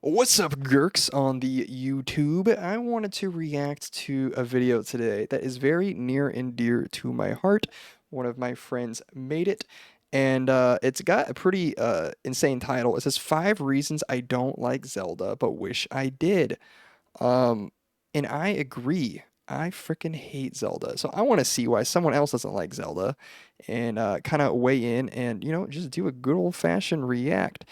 What's up, Gerks on the YouTube? I wanted to react to a video today that is very near and dear to my heart. One of my friends made it, and it's got a pretty insane title. It says 5 reasons I don't like Zelda but wish I did. Um, and I agree. I freaking hate Zelda. So I want to see why someone else doesn't like Zelda and kind of weigh in and, just do a good old-fashioned react.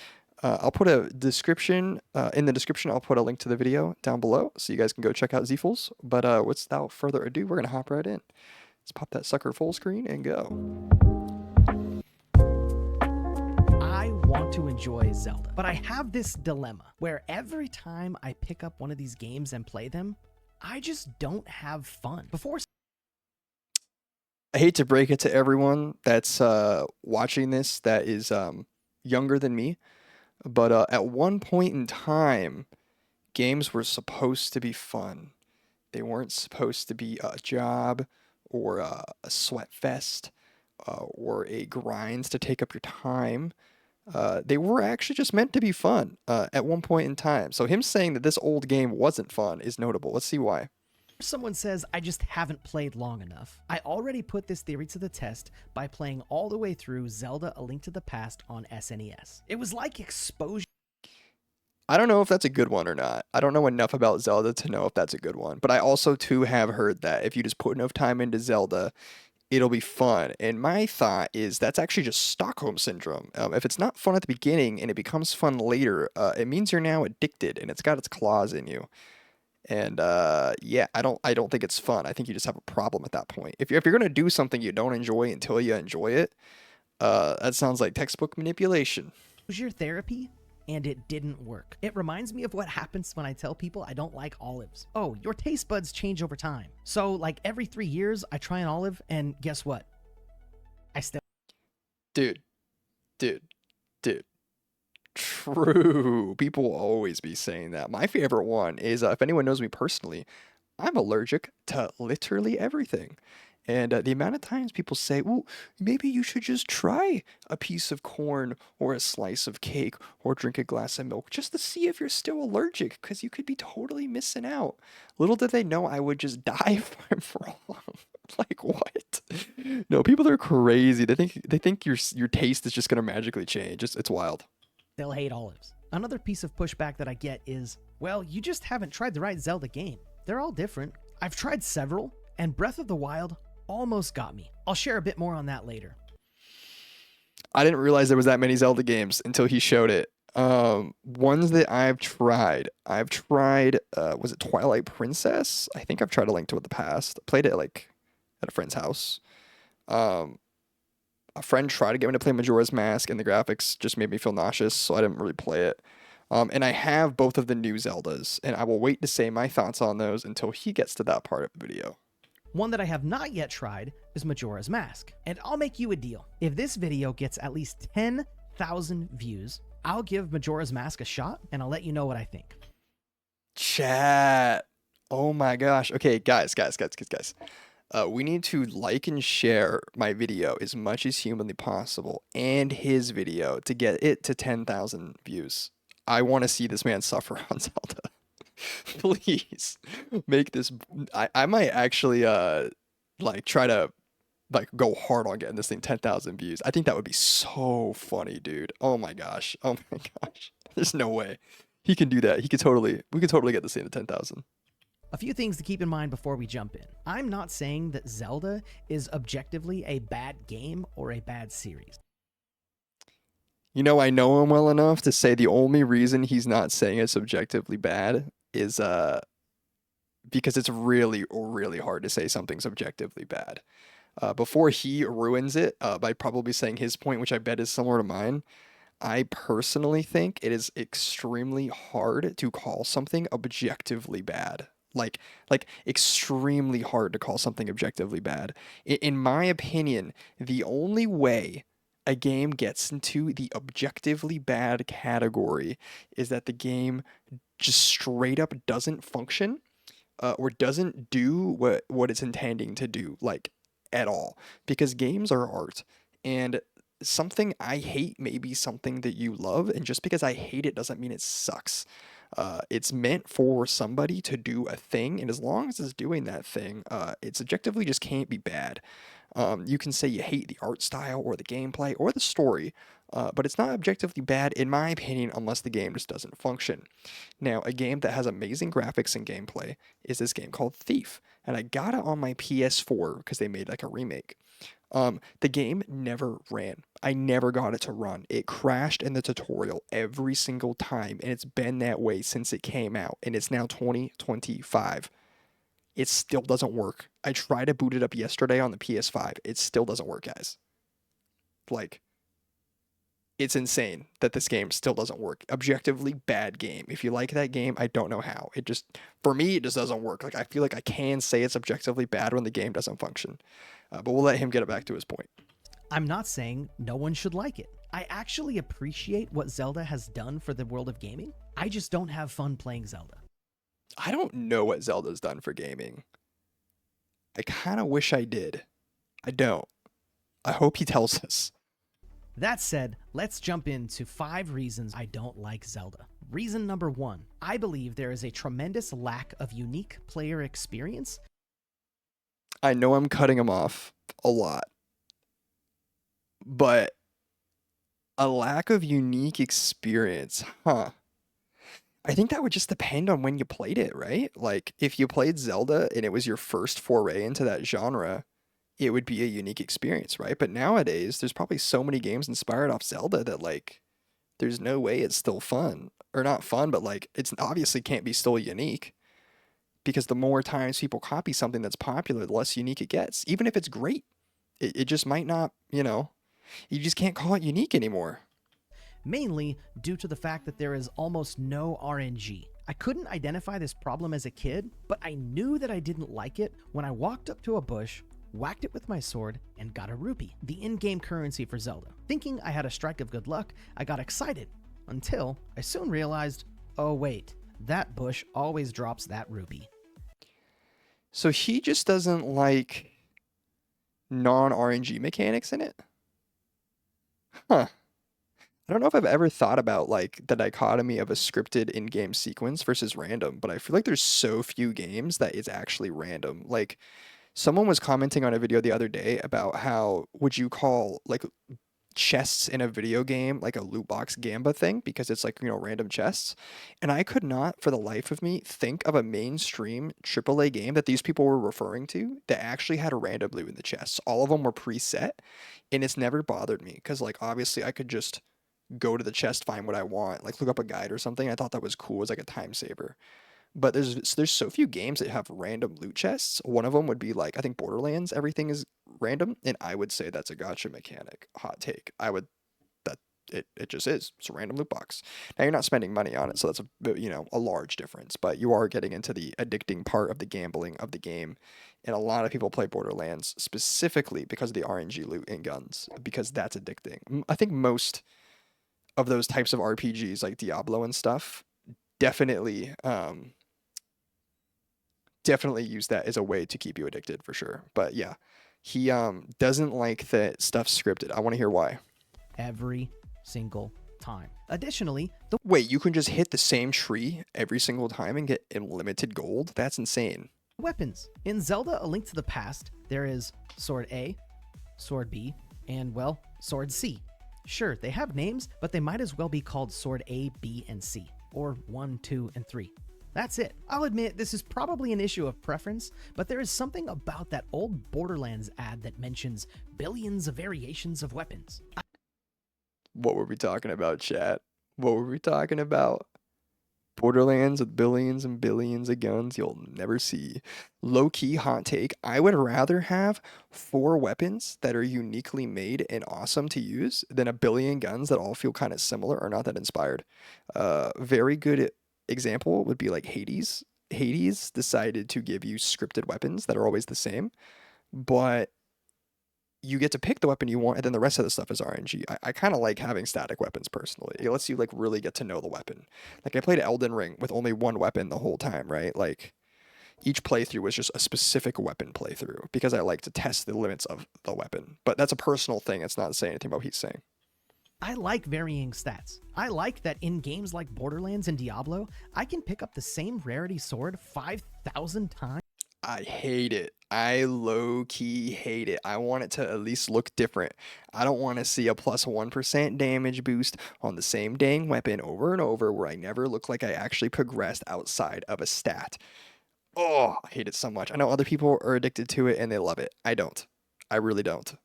I'll put a description in the description. I'll put a link to the video down below so you guys can go check out Zfools. But without further ado, we're gonna hop right in. Let's pop that sucker full screen and go. I want to enjoy Zelda, but I have this dilemma where every time I pick up one of these games and play them, I just don't have fun. I hate to break it to everyone that's watching this that is younger than me, but at one point in time, games were supposed to be fun. They weren't supposed to be a job or a sweat fest or a grind to take up your time. They were actually just meant to be fun at one point in time. So him saying that this old game wasn't fun is notable. Let's see why. Someone says I just haven't played long enough. I already put this theory to the test by playing all the way through Zelda A Link to the Past on SNES. It was like exposure. I don't know if that's a good one or not. I don't know enough about Zelda to know if that's a good one. But I also too have heard that if you just put enough time into Zelda, it'll be fun. And my thought is that's actually just Stockholm syndrome. If it's not fun at the beginning and it becomes fun later, it means you're now addicted and it's got its claws in you. And yeah, I don't think it's fun. I think you just have a problem at that point. If you're gonna do something you don't enjoy until you enjoy it, that sounds like textbook manipulation. Exposure therapy, and it didn't work. It reminds me of what happens when I tell people I don't like olives. Oh, your taste buds change over time. So like every 3 years I try an olive and guess what? I still Dude, dude, dude. True. People will always be saying that. My favorite one is if anyone knows me personally, I'm allergic to literally everything. And the amount of times people say, well, maybe you should just try a piece of corn or a slice of cake or drink a glass of milk just to see if you're still allergic because you could be totally missing out. Little did they know I would just die if I'm wrong. Like what? No, people are crazy. They think your taste is just gonna magically change. It's wild. They'll hate olives. Another piece of pushback that I get is, well, you just haven't tried the right Zelda game. They're all different. I've tried several, and Breath of the Wild almost got me. I'll share a bit more on that later. I didn't realize there was that many Zelda games until he showed it. Ones that I've tried, was it Twilight Princess? I think I've tried A Link to the Past. Played it like at a friend's house. Um, a friend tried to get me to play Majora's Mask, and the graphics just made me feel nauseous, so I didn't really play it. And I have both of the new Zeldas, and I will wait to say my thoughts on those until he gets to that part of the video. One that I have not yet tried is Majora's Mask. And I'll make you a deal. If this video gets at least 10,000 views, I'll give Majora's Mask a shot, and I'll let you know what I think. Chat. Oh my gosh. Okay, guys. We need to like and share my video as much as humanly possible and his video to get it to 10,000 views. I want to see this man suffer on Zelda. Please make this. I might actually like try to like go hard on getting this thing 10,000 views. I think that would be so funny, dude. Oh my gosh. Oh my gosh. There's no way he can do that. We could totally get this thing to 10,000. A few things to keep in mind before we jump in. I'm not saying that Zelda is objectively a bad game or a bad series. I know him well enough to say the only reason he's not saying it's objectively bad is because it's really, really hard to say something's objectively bad. Before he ruins it by probably saying his point, which I bet is similar to mine, I personally think it is extremely hard to call something objectively bad. Like extremely hard to call something objectively bad. In my opinion, the only way a game gets into the objectively bad category is that the game just straight up doesn't function or doesn't do what it's intending to do, like at all. Because games are art, and something I hate may be something that you love, and just because I hate it doesn't mean it sucks. It's meant for somebody to do a thing, and as long as it's doing that thing, it subjectively just can't be bad. You can say you hate the art style or the gameplay or the story, but it's not objectively bad, in my opinion, unless the game just doesn't function. Now, a game that has amazing graphics and gameplay is this game called Thief, and I got it on my PS4 because they made like a remake. The game never ran. I never got it to run. It crashed in the tutorial every single time, and it's been that way since it came out, and it's now 2025. It still doesn't work. I tried to boot it up yesterday on the PS5. It still doesn't work, guys. Like, it's insane that this game still doesn't work. Objectively bad game. If you like that game, I don't know how. It just, for me, it just doesn't work. Like, I feel like I can say it's objectively bad when the game doesn't function. But we'll let him get it back to his point. I'm not saying no one should like it. I actually appreciate what Zelda has done for the world of gaming. I just don't have fun playing Zelda. I don't know what Zelda's done for gaming. I kind of wish I did. I don't. I hope he tells us. That said, let's jump into 5 reasons I don't like Zelda. Reason number 1, I believe there is a tremendous lack of unique player experience. I know I'm cutting him off a lot, but a lack of unique experience, huh? I think that would just depend on when you played it, right? Like, if you played Zelda and it was your first foray into that genre, it would be a unique experience, right? But nowadays, there's probably so many games inspired off Zelda that, like, there's no way it's still fun. Or not fun, but, like, it's obviously can't be still unique. Because the more times people copy something that's popular, the less unique it gets. Even if it's great, it just might not, you just can't call it unique anymore. Mainly due to the fact that there is almost no RNG. I couldn't identify this problem as a kid, but I knew that I didn't like it when I walked up to a bush, whacked it with my sword, and got a rupee, the in-game currency for Zelda. Thinking I had a strike of good luck, I got excited, until I soon realized, oh wait, that bush always drops that rupee. So he just doesn't like non-RNG mechanics in it? Huh. I don't know if I've ever thought about like the dichotomy of a scripted in-game sequence versus random, but I feel like there's so few games that it's actually random. Like someone was commenting on a video the other day about how would you call like chests in a video game like a loot box gamba thing because it's like, random chests. And I could not for the life of me think of a mainstream AAA game that these people were referring to that actually had a random loot in the chests. All of them were preset, and it's never bothered me because like obviously I could just go to the chest, find what I want, like look up a guide or something. I thought that was cool as like a time saver. But there's so few games that have random loot chests. One of them would be like I think Borderlands. Everything is random, and I would say that's a gotcha mechanic. Hot take. I would that it just is. It's a random loot box. Now you're not spending money on it, so that's a large difference. But you are getting into the addicting part of the gambling of the game, and a lot of people play Borderlands specifically because of the RNG loot and guns because that's addicting. I think most of those types of RPGs like Diablo and stuff definitely definitely use that as a way to keep you addicted for sure. But yeah, he doesn't like that stuff scripted. I want to hear why. Every single time. Additionally, the Wait, you can just hit the same tree every single time and get unlimited gold? That's insane. weapons. In Zelda A Link to the Past, there is Sword A, Sword B, and, well, Sword C. Sure, they have names, but they might as well be called Sword A, B, and C, or 1, 2, and 3. That's it. I'll admit this is probably an issue of preference, but there is something about that old Borderlands ad that mentions billions of variations of weapons. What were we talking about, chat? What were we talking about? Borderlands with billions and billions of guns you'll never see. Low-key hot take, I would rather have 4 weapons that are uniquely made and awesome to use than a billion guns that all feel kind of similar or not that inspired. Very good example would be like Hades. Hades decided to give you scripted weapons that are always the same, but you get to pick the weapon you want, and then the rest of the stuff is RNG. I kind of like having static weapons personally. It lets you like really get to know the weapon. Like I played Elden Ring with only one weapon the whole time, right? Like each playthrough was just a specific weapon playthrough because I like to test the limits of the weapon. But that's a personal thing. It's not saying anything about what he's saying. I like varying stats. I like that in games like Borderlands and Diablo, I can pick up the same rarity sword 5,000 times. I hate it. I low key hate it. I want it to at least look different. I don't want to see a plus 1% damage boost on the same dang weapon over and over where I never look like I actually progressed outside of a stat. Oh, I hate it so much. I know other people are addicted to it and they love it. I don't. I really don't.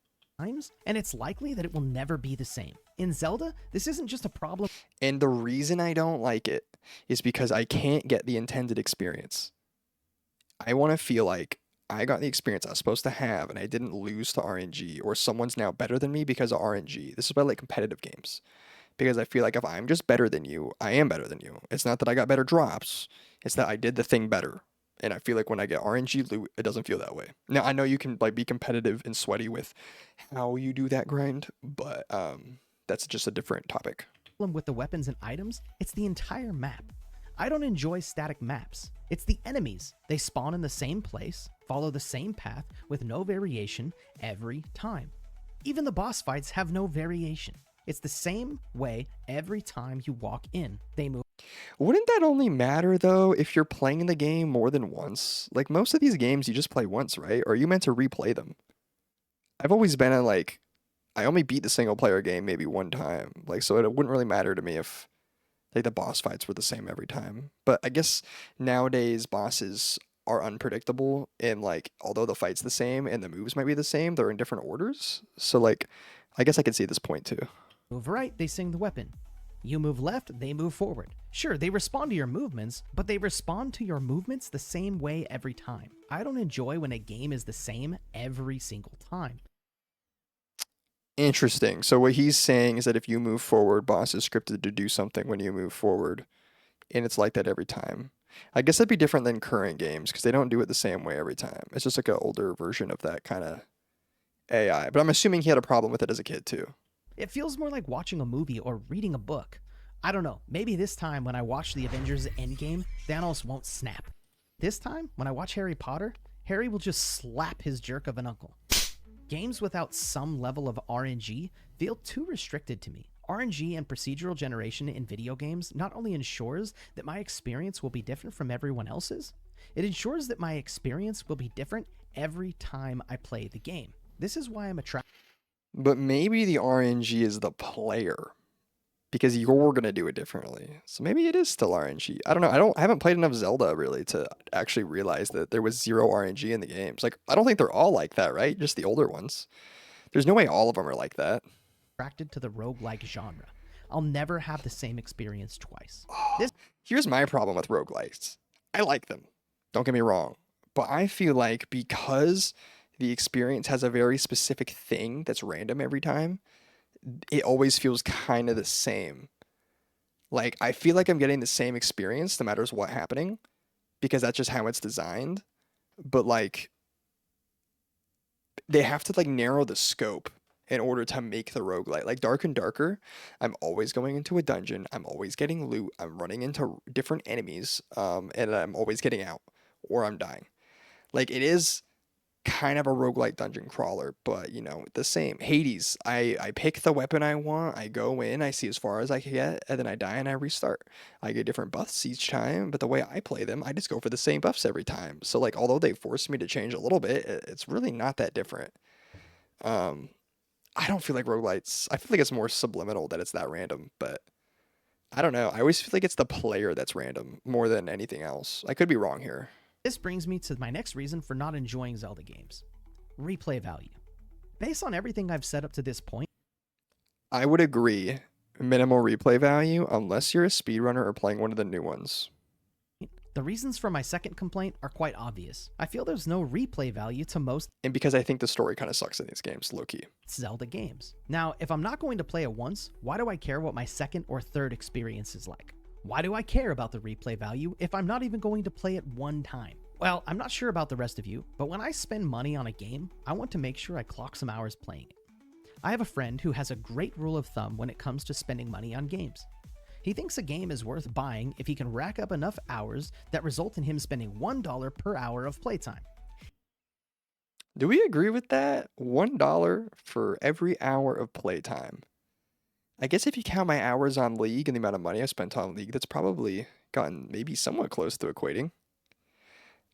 And it's likely that it will never be the same. In Zelda, this isn't just a problem. And the reason I don't like it is because I can't get the intended experience. I want to feel like I got the experience I was supposed to have and I didn't lose to RNG or someone's now better than me because of RNG. This is why I like competitive games. Because I feel like if I'm just better than you, I am better than you. It's not that I got better drops, it's that I did the thing better. And I feel like when I get RNG loot, it doesn't feel that way. Now I know you can like be competitive and sweaty with how you do that grind, but that's just a different topic. With the weapons and items, it's the entire map. I don't enjoy static maps. It's the enemies. They spawn in the same place, follow the same path with no variation every time. Even the boss fights have no variation. It's the same way every time you walk in. They move. Wouldn't that only matter though if you're playing the game more than once? Like most of these games you just play once, right? Or are you meant to replay them? I've always been a like I only beat the single player game maybe one time. Like so it wouldn't really matter to me if like the boss fights were the same every time. But I guess nowadays bosses are unpredictable and like although the fight's the same and the moves might be the same, they're in different orders. So like I guess I could see this point too. Move right, they sing the weapon. You move left, they move forward. Sure, they respond to your movements, but they respond to your movements the same way every time. I don't enjoy when a game is the same every single time. Interesting. So what he's saying is that if you move forward, boss is scripted to do something when you move forward, and it's like that every time. I guess that'd be different than current games because they don't do it the same way every time. It's just like an older version of that kind of AI. But I'm assuming he had a problem with it as a kid too. It feels more like watching a movie or reading a book. I don't know, maybe this time when I watch the Avengers Endgame, Thanos won't snap. This time, when I watch Harry Potter, Harry will just slap his jerk of an uncle. Games without some level of RNG feel too restricted to me. RNG and procedural generation in video games not only ensures that my experience will be different from everyone else's, it ensures that my experience will be different every time I play the game. This is why I'm attracted. But maybe the RNG is the player because you're gonna do it differently. So maybe it is still RNG. I don't know. I haven't played enough Zelda really to actually realize that there was zero RNG in the games. Like I don't think they're all like that, right? Just the older ones. There's no way all of them are like that. Attracted to the roguelike genre. I'll never have the same experience twice. This Here's my problem with roguelikes. I like them. Don't get me wrong. But I feel like because the experience has a very specific thing that's random every time, it always feels kind of the same. Like I feel like I'm getting the same experience no matter what's happening because that's just how it's designed. But like they have to like narrow the scope in order to make the roguelite. Like Dark and Darker, I'm always going into a dungeon, I'm always getting loot, I'm running into different enemies, and I'm always getting out or I'm dying. Like it is kind of a roguelite dungeon crawler, but you know, the same. Hades, I pick the weapon I want, I go in, I see as far as I can get, and then I die and I restart. I get different buffs each time, but the way I play them, I just go for the same buffs every time. So like although they force me to change a little bit, it's really not that different. Um I don't feel like roguelites. I feel like it's more subliminal that it's that random, but I don't know. I always feel like it's the player that's random more than anything else. I could be wrong here. This brings me to my next reason for not enjoying Zelda games. Replay value. Based on everything I've said up to this point, I would agree. Minimal replay value unless you're a speedrunner or playing one of the new ones. the reasons for my second complaint are quite obvious. I feel there's no replay value to most And because I think the story kind of sucks in these games, low key. Zelda games. Now, if I'm not going to play it once, why do I care what my second or third experience is like? Why do I care about the replay value if I'm not even going to play it one time? Well, I'm not sure about the rest of you, but when I spend money on a game, I want to make sure I clock some hours playing it. I have a friend who has a great rule of thumb when it comes to spending money on games. He thinks a game is worth buying if he can rack up enough hours that result in him spending $1 per hour of playtime. Do we agree with that? $1 for every hour of playtime. I guess if you count my hours on League and the amount of money I spent on League, that's probably gotten maybe somewhat close to equating.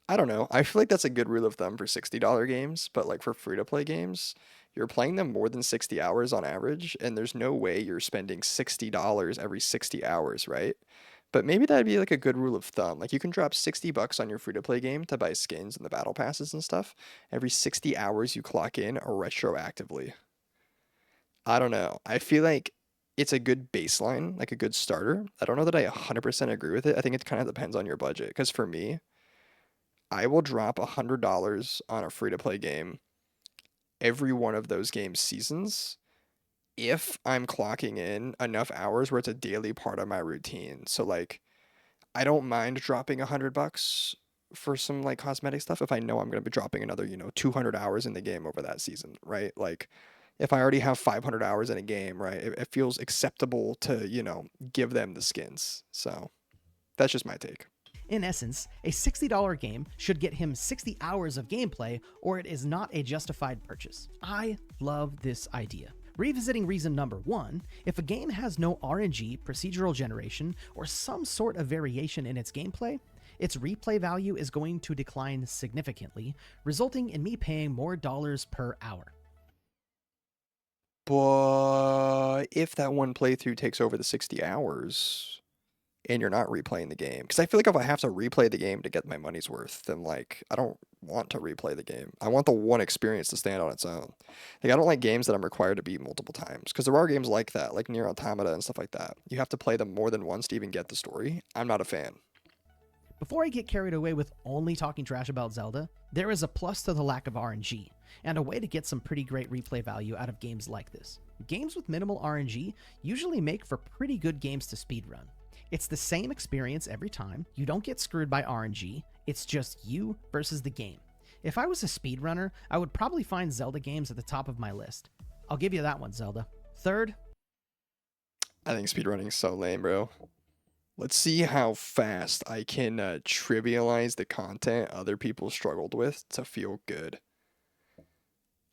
I don't know. I feel like that's a good rule of thumb for $60 games, but like for free to play games, you're playing them more than 60 hours on average, and there's no way you're spending $60 every 60 hours, right? But maybe that'd be like a good rule of thumb. Like you can drop 60 bucks on your free to play game to buy skins and the battle passes and stuff every 60 hours you clock in retroactively. I don't know. I feel like it's a good baseline, like a good starter. I don't know that I 100% agree with it. I think it kind of depends on your budget. Because for me, I will drop $100 on a free to play game every one of those game seasons if I'm clocking in enough hours where it's a daily part of my routine. So like I don't mind dropping $100 for some like cosmetic stuff if I know I'm going to be dropping another, 200 hours in the game over that season, right? Like if I already have 500 hours in a game, right? It feels acceptable to, give them the skins. So that's just my take. In essence, a $60 game should get him 60 hours of gameplay, or it is not a justified purchase. I love this idea. Revisiting reason number one, if a game has no RNG, procedural generation, or some sort of variation in its gameplay, its replay value is going to decline significantly, resulting in me paying more dollars per hour. But if that one playthrough takes over the 60 hours and you're not replaying the game, because I feel like if I have to replay the game to get my money's worth, then like I don't want to replay the game. I want the one experience to stand on its own. Like I don't like games that I'm required to beat multiple times because there are games like that, like Nier Automata and stuff like that. You have to play them more than once to even get the story. I'm not a fan. Before I get carried away with only talking trash about Zelda, there is a plus to the lack of RNG, and a way to get some pretty great replay value out of games like this. Games with minimal RNG usually make for pretty good games to speedrun. It's the same experience every time, you don't get screwed by RNG, it's just you versus the game. If I was a speedrunner, I would probably find Zelda games at the top of my list. I'll give you that one, Zelda. Third, I think speedrunning is so lame, bro. Let's see how fast I can trivialize the content other people struggled with to feel good.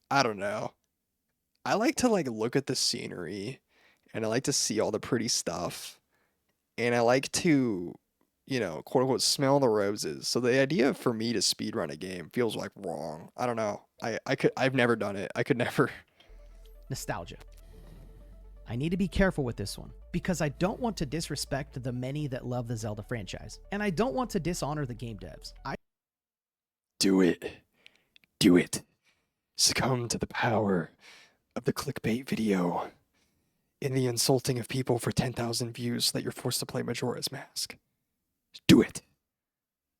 I don't know. I like to like look at the scenery and I like to see all the pretty stuff and I like to, quote unquote smell the roses. So the idea for me to speedrun a game feels like wrong. I don't know. I've never done it. I could never. nostalgia. I need to be careful with this one, because I don't want to disrespect the many that love the Zelda franchise, and I don't want to dishonor the game devs. Do it. Do it. Succumb to the power of the clickbait video in the insulting of people for 10,000 views so that you're forced to play Majora's Mask. Do it.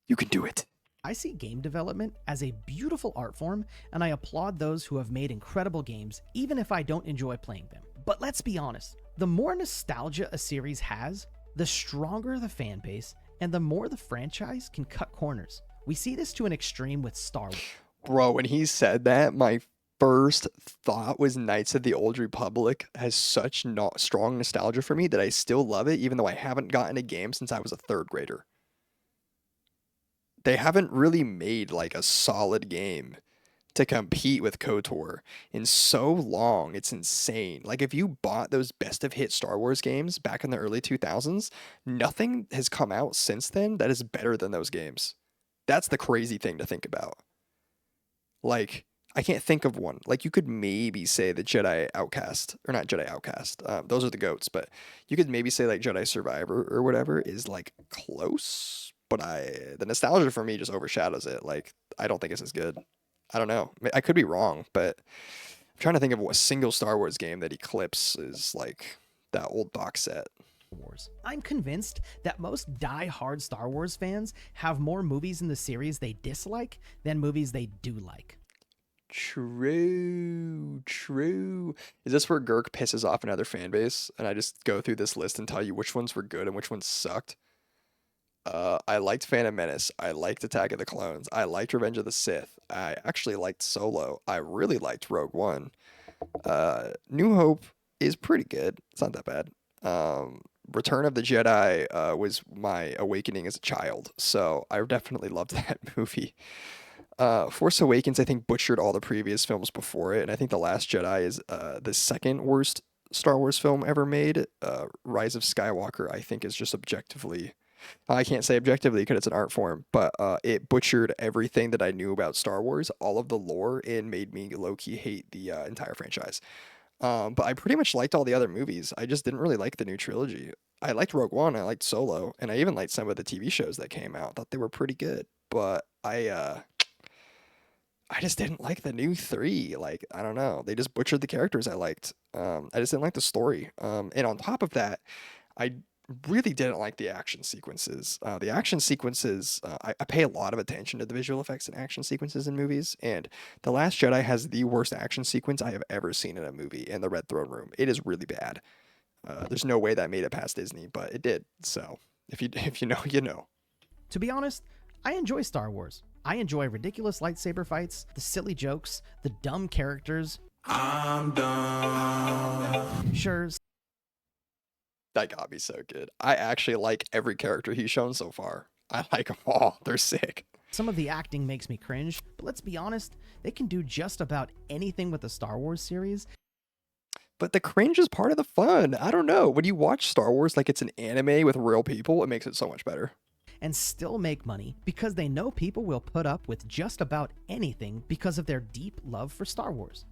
You can do it. I see game development as a beautiful art form, and I applaud those who have made incredible games, even if I don't enjoy playing them. But let's be honest, the more nostalgia a series has, the stronger the fan base, and the more the franchise can cut corners. We see this to an extreme with Star Wars. Bro, when he said that, my first thought was Knights of the Old Republic has such strong nostalgia for me that I still love it, even though I haven't gotten a game since I was a third grader. They haven't really made like a solid game to compete with KOTOR in so long. It's insane. Like if you bought those best of hit Star Wars games back in the early 2000s, nothing has come out since then that is better than those games. That's the crazy thing to think about. Like I can't think of one. Like you could maybe say the Jedi Outcast, or not Jedi Outcast. Those are the goats, but you could maybe say like Jedi Survivor or whatever is like close. But the nostalgia for me just overshadows it. Like I don't think it's as good. I don't know. I could be wrong, but I'm trying to think of what single Star Wars game that eclipses like that old box set. Wars. I'm convinced that most die-hard Star Wars fans have more movies in the series they dislike than movies they do like. True, true. Is this where Gerk pisses off another fan base? And I just go through this list and tell you which ones were good and which ones sucked? I liked Phantom Menace. I liked Attack of the Clones. I liked Revenge of the Sith. I actually liked Solo. I really liked Rogue One. New Hope is pretty good. It's not that bad. Return of the Jedi was my awakening as a child, so I definitely loved that movie. Force Awakens, I think, butchered all the previous films before it, and I think The Last Jedi is the second worst Star Wars film ever made. Rise of Skywalker, I think, is just objectively. I can't say objectively because it's an art form, but it butchered everything that I knew about Star Wars, all of the lore, and made me low key hate the entire franchise. But I pretty much liked all the other movies. I just didn't really like the new trilogy. I liked Rogue One, I liked Solo, and I even liked some of the TV shows that came out. Thought they were pretty good, but I just didn't like the new three. Like, I don't know. They just butchered the characters I liked. I just didn't like the story. And on top of that, I really didn't like the action sequences. The action sequences, I pay a lot of attention to the visual effects and action sequences in movies. And The Last Jedi has the worst action sequence I have ever seen in a movie in the Red Throne Room. It is really bad. There's no way that made it past Disney, but it did. So if you know, you know. To be honest, I enjoy Star Wars. I enjoy ridiculous lightsaber fights, the silly jokes, the dumb characters. I'm done. Sure. That got me so good. I actually like every character he's shown so far. I like them all. They're sick. Some of the acting makes me cringe, but let's be honest, they can do just about anything with the Star Wars series. But the cringe is part of the fun. I don't know. When you watch Star Wars like it's an anime with real people, it makes it so much better. And still make money because they know people will put up with just about anything because of their deep love for Star Wars.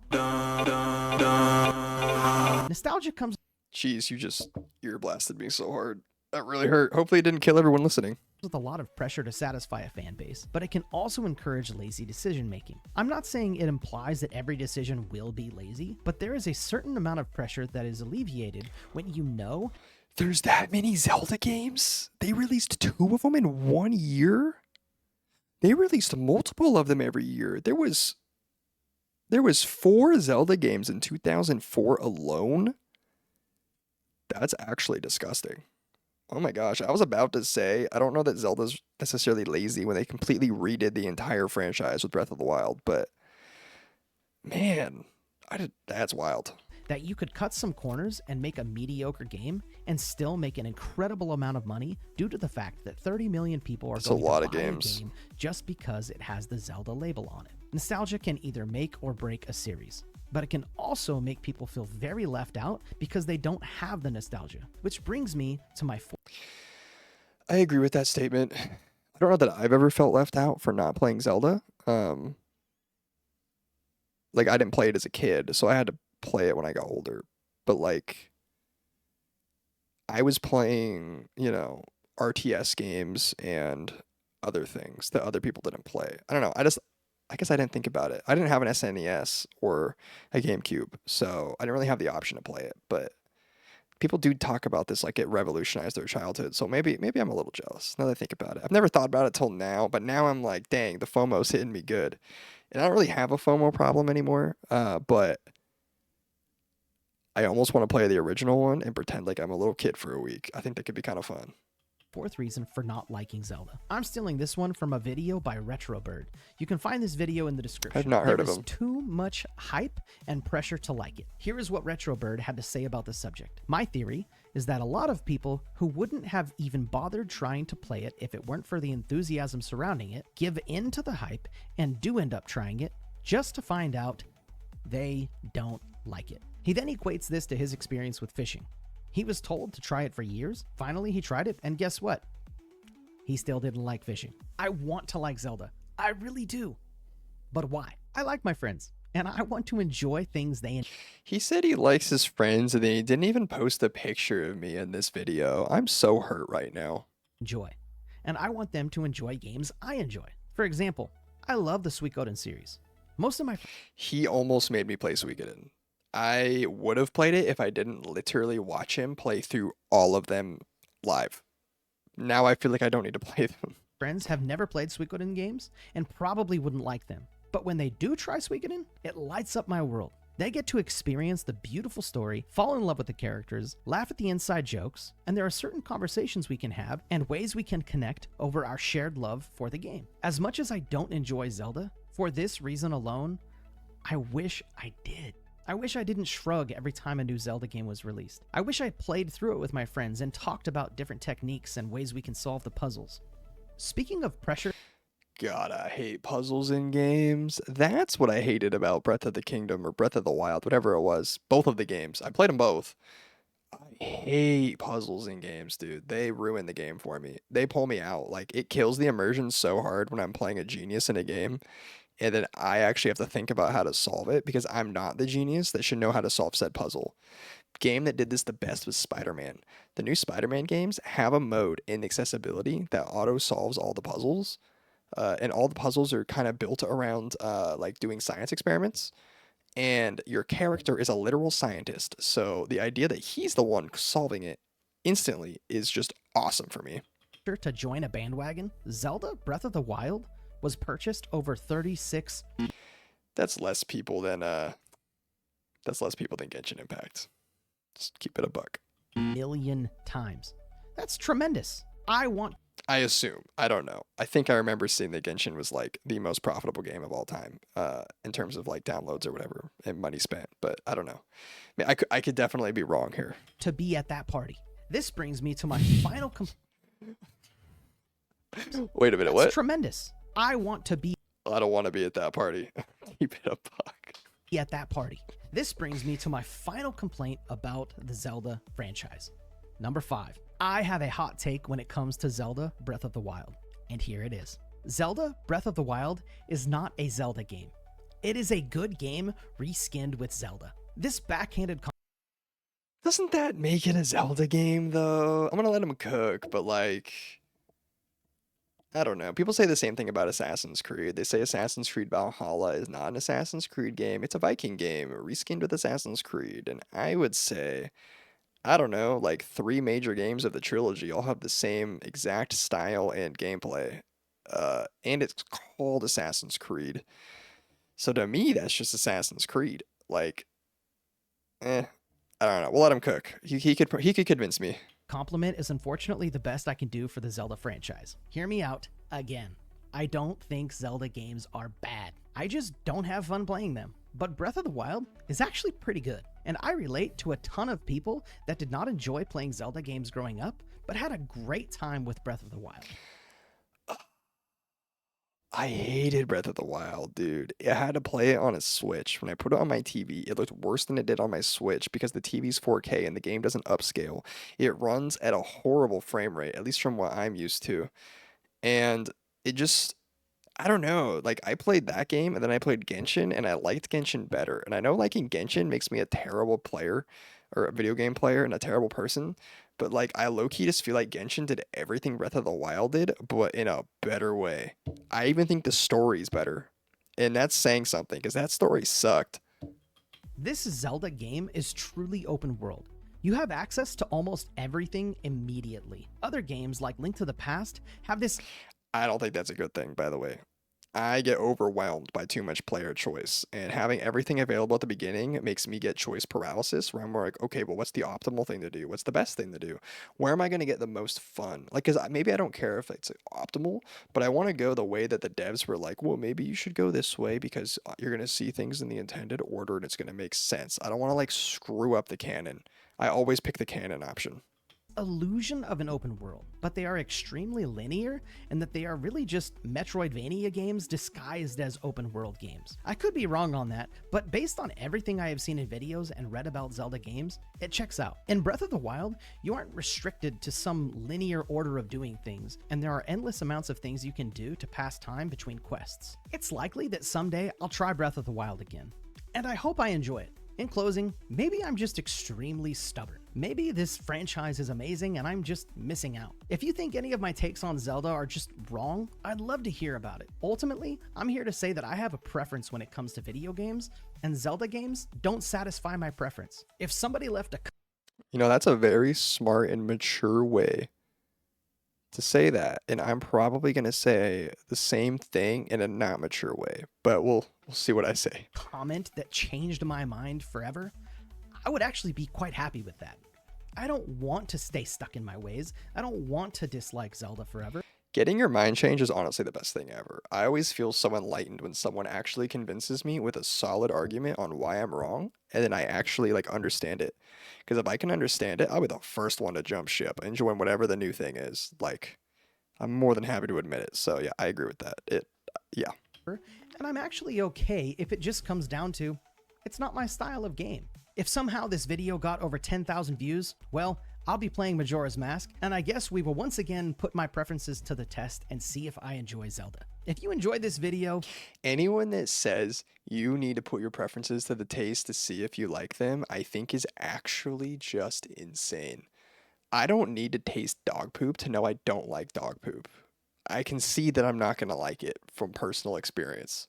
Nostalgia comes. Jeez, you just ear blasted me so hard. That really hurt. Hopefully it didn't kill everyone listening. With a lot of pressure to satisfy a fan base, but it can also encourage lazy decision making. I'm not saying it implies that every decision will be lazy, but there is a certain amount of pressure that is alleviated when you know there's that many Zelda games? They released 2 of them in 1 year? They released multiple of them every year. There was 4 Zelda games in 2004 alone? That's actually disgusting. Oh my gosh, I was about to say, I don't know that Zelda's necessarily lazy when they completely redid the entire franchise with Breath of the Wild, but man, that's wild. That you could cut some corners and make a mediocre game and still make an incredible amount of money due to the fact that 30 million people are going to buy a game just because it has the Zelda label on it. Nostalgia can either make or break a series, but it can also make people feel very left out because they don't have the nostalgia, which brings me to my I agree with that statement. I don't know that I've ever felt left out for not playing Zelda. Like, I didn't play it as a kid, so I had to play it when I got older. But like, I was playing, RTS games and other things that other people didn't play. I don't know. I guess I didn't think about it. I didn't have an SNES or a GameCube, so I didn't really have the option to play it. But people do talk about this like it revolutionized their childhood. So maybe I'm a little jealous now that I think about it. I've never thought about it till now, but now I'm like, dang, the FOMO's hitting me good. And I don't really have a FOMO problem anymore, but I almost want to play the original one and pretend like I'm a little kid for a week. I think that could be kind of fun. Fourth reason for not liking Zelda. I'm stealing this one from a video by Retrobird. You can find this video in the description. I've not heard of him. Too much hype and pressure to like it. Here is what Retrobird had to say about the subject. My theory is that a lot of people who wouldn't have even bothered trying to play it if it weren't for the enthusiasm surrounding it, give in to the hype and do end up trying it just to find out they don't like it. He then equates this to his experience with fishing. He was told to try it for years. Finally, he tried it, and guess what? He still didn't like fishing. I want to like Zelda. I really do. But why? I like my friends, and I want to enjoy things they enjoy. He said he likes his friends, and then he didn't even post a picture of me in this video. I'm so hurt right now. And I want them to enjoy games I enjoy. For example, I love the Suikoden series. Most of my... He almost made me play Suikoden. I would have played it if I didn't literally watch him play through all of them live. Now I feel like I don't need to play them. Friends have never played Suikoden games and probably wouldn't like them. But when they do try Suikoden, it lights up my world. They get to experience the beautiful story, fall in love with the characters, laugh at the inside jokes, and there are certain conversations we can have and ways we can connect over our shared love for the game. As much as I don't enjoy Zelda, for this reason alone, I wish I did. I wish I didn't shrug every time a new Zelda game was released. I wish I played through it with my friends and talked about different techniques and ways we can solve the puzzles. Speaking of pressure... God, I hate puzzles in games. That's what I hated about Breath of the Kingdom or Breath of the Wild, whatever it was. Both of the games. I played them both. I hate puzzles in games, dude. They ruin the game for me. They pull me out. Like, it kills the immersion so hard when I'm playing a genius in a game, and then I actually have to think about how to solve it because I'm not the genius that should know how to solve said puzzle. Game that did this the best was Spider-Man. The new Spider-Man games have a mode in accessibility that auto solves all the puzzles, and all the puzzles are kind of built around like doing science experiments. And your character is a literal scientist, so the idea that he's the one solving it instantly is just awesome for me. To join a bandwagon, Zelda Breath of the Wild was purchased over 36 That's less people than Genshin Impact. Just keep it a buck. million times. That's tremendous. I assume. I don't know. I think I remember seeing that Genshin was like the most profitable game of all time, in terms of like downloads or whatever and money spent. But I don't know. I mean, I could definitely be wrong here. to be at that party. This brings me to my final Wait a minute. That's What? tremendous. I want to be I don't want to be at that party. Keep it a buck. at that party. This brings me to my final complaint about the Zelda franchise. Number 5. I have a hot take when it comes to Zelda Breath of the Wild, and here it is. Zelda Breath of the Wild is not a Zelda game. It is a good game reskinned with Zelda. This backhanded Doesn't that make it a Zelda game though? I'm gonna let him cook, but like, I don't know. People say the same thing about Assassin's Creed. They say Assassin's Creed Valhalla is not an Assassin's Creed game. It's a Viking game reskinned with Assassin's Creed. And I would say, I don't know, like 3 major games of the trilogy all have the same exact style and gameplay. And it's called Assassin's Creed. So to me, that's just Assassin's Creed. Like, I don't know. We'll let him cook. He could convince me. compliment is unfortunately the best I can do for the Zelda franchise. Hear me out again. I don't think Zelda games are bad. I just don't have fun playing them. But Breath of the Wild is actually pretty good, and I relate to a ton of people that did not enjoy playing Zelda games growing up, but had a great time with Breath of the Wild. I hated Breath of the Wild, dude. I had to play it on a Switch. When I put it on my TV, it looked worse than it did on my Switch because the TV's 4K and the game doesn't upscale. It runs at a horrible frame rate, at least from what I'm used to. And it just, I don't know. Like, I played that game and then I played Genshin and I liked Genshin better. And I know liking Genshin makes me a terrible player or a video game player and a terrible person. But like, I low key just feel like Genshin did everything Breath of the Wild did, but in a better way. I even think the story's better. And that's saying something because that story sucked. This Zelda game is truly open world. You have access to almost everything immediately. Other games like Link to the Past have this I don't think that's a good thing, by the way. I get overwhelmed by too much player choice, and having everything available at the beginning makes me get choice paralysis, where I'm more like, okay, well, what's the optimal thing to do? What's the best thing to do? Where am I going to get the most fun? Like, because maybe I don't care if it's optimal, but I want to go the way that the devs were like, well, maybe you should go this way because you're going to see things in the intended order and it's going to make sense. I don't want to like screw up the canon. I always pick the canon option. illusion of an open world, but they are extremely linear and that they are really just Metroidvania games disguised as open world games. I could be wrong on that, but based on everything I have seen in videos and read about Zelda games, it checks out. In Breath of the Wild, you aren't restricted to some linear order of doing things, and there are endless amounts of things you can do to pass time between quests. It's likely that someday I'll try Breath of the Wild again, and I hope I enjoy it. In closing, maybe I'm just extremely stubborn. Maybe this franchise is amazing and I'm just missing out. If you think any of my takes on Zelda are just wrong, I'd love to hear about it. Ultimately, I'm here to say that I have a preference when it comes to video games, and Zelda games don't satisfy my preference. If somebody left a You know, that's a very smart and mature way to say that, and I'm probably going to say the same thing in a not mature way, but we'll see what I say. comment that changed my mind forever, I would actually be quite happy with that. I don't want to stay stuck in my ways. I don't want to dislike Zelda forever. Getting your mind changed is honestly the best thing ever. I always feel so enlightened when someone actually convinces me with a solid argument on why I'm wrong, and then I actually like understand it. Because if I can understand it, I'll be the first one to jump ship and join whatever the new thing is. Like, I'm more than happy to admit it. So yeah, I agree with that. Yeah. and I'm actually okay if it just comes down to it's not my style of game. If somehow this video got over 10,000 views, well, I'll be playing Majora's Mask, and I guess we will once again put my preferences to the test and see if I enjoy Zelda. If you enjoyed this video, Anyone that says you need to put your preferences to the taste to see if you like them, I think is actually just insane. I don't need to taste dog poop to know I don't like dog poop. I can see that I'm not going to like it from personal experience.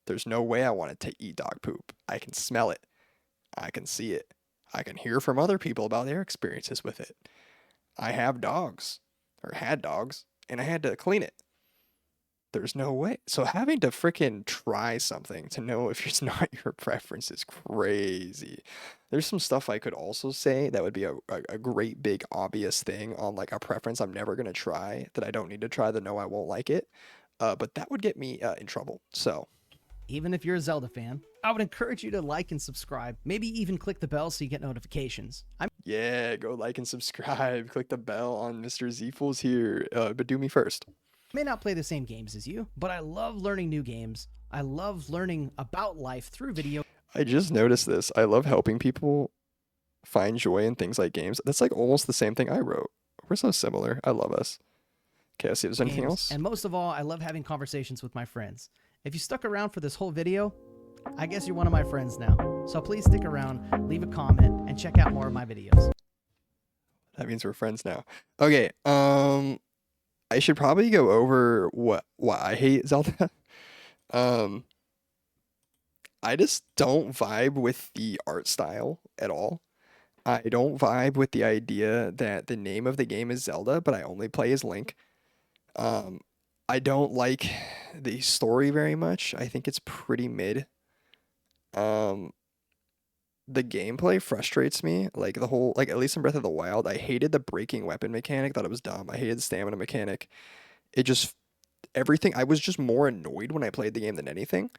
There's no way I want to eat dog poop. I can smell it. I can see it. I can hear from other people about their experiences with it. I have dogs, or had dogs, and I had to clean it. There's no way. So having to freaking try something to know if it's not your preference is crazy. There's some stuff I could also say that would be a great big obvious thing on like a preference I'm never gonna try that I don't need to try to know I won't like it. But that would get me in trouble. So even if you're a Zelda fan, I would encourage you to like and subscribe, maybe even click the bell so you get notifications. yeah, go like and subscribe. Click the bell on Mr. Zfools here. But do me first. May not play the same games as you, but I love learning new games. I love learning about life through video. I just noticed this. I love helping people find joy in things like games. That's like almost the same thing I wrote. We're so similar. I love us. Okay, let's see if there's anything games, else. and most of all, I love having conversations with my friends. If you stuck around for this whole video, I guess you're one of my friends now. So please stick around, leave a comment, and check out more of my videos. That means we're friends now. Okay, I should probably go over what I hate Zelda. Um, I just don't vibe with the art style at all. I don't vibe with the idea that the name of the game is Zelda, but I only play as Link. Um, I don't like the story very much. I think it's pretty mid. Um, the gameplay frustrates me. Like the whole, like at least in Breath of the Wild, I hated the breaking weapon mechanic. Thought it was dumb. I hated the stamina mechanic. It just everything. I was just more annoyed when I played the game than anything.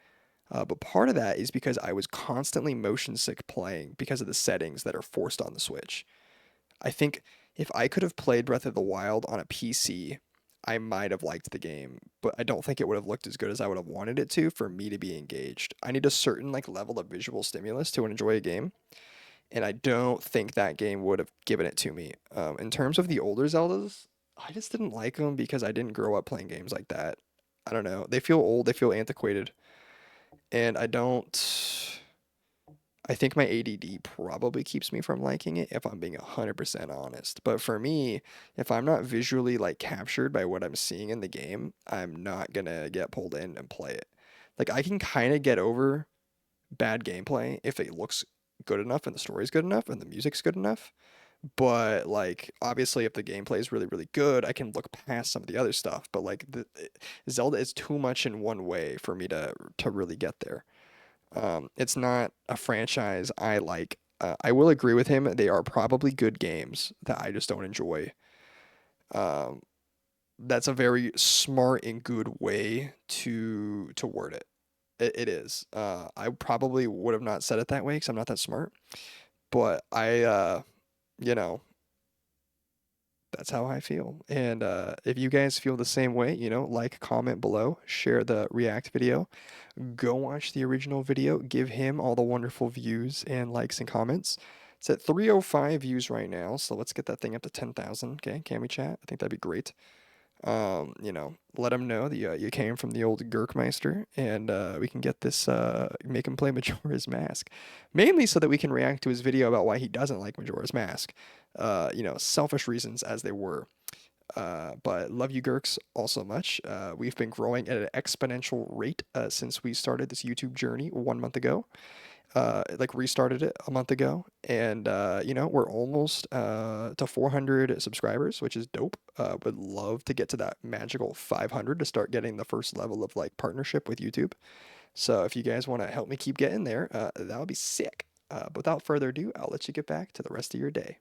But part of that is because I was constantly motion sick playing because of the settings that are forced on the Switch. I think if I could have played Breath of the Wild on a PC, I might have liked the game, but I don't think it would have looked as good as I would have wanted it to for me to be engaged. I need a certain like level of visual stimulus to enjoy a game, and I don't think that game would have given it to me. In terms of the older Zeldas, I just didn't like them because I didn't grow up playing games like that. I don't know. They feel old, they feel antiquated, and I don't. I think my ADD probably keeps me from liking it if I'm being 100% honest. But for me, if I'm not visually like captured by what I'm seeing in the game, I'm not gonna get pulled in and play it. Like I can kind of get over bad gameplay if it looks good enough and the story's good enough and the music's good enough. But like obviously if the gameplay is really really good, I can look past some of the other stuff. But like Zelda is too much in one way for me to really get there. It's not a franchise I like. I will agree with him. They are probably good games that I just don't enjoy. Um, that's a very smart and good way to word it. It is. I probably would have not said it that way because I'm not that smart. But you know, that's how I feel. And if you guys feel the same way, like, comment below, share the React video, go watch the original video, give him all the wonderful views and likes and comments. It's at 305 views right now, so let's get that thing up to 10,000. Okay, can we chat? I think that'd be great. Let him know that you came from the old Gerkmeister, and we can get this, make him play Majora's Mask. Mainly so that we can react to his video about why he doesn't like Majora's Mask. Selfish reasons as they were. But love you, Gerks, all so much. We've been growing at an exponential rate since we started this YouTube journey 1 month ago. Like restarted it a month ago, and we're almost to 400 subscribers, which is dope. Would love to get to that magical 500 to start getting the first level of like partnership with YouTube. So if you guys want to help me keep getting there, that would be sick. But without further ado, I'll let you get back to the rest of your day.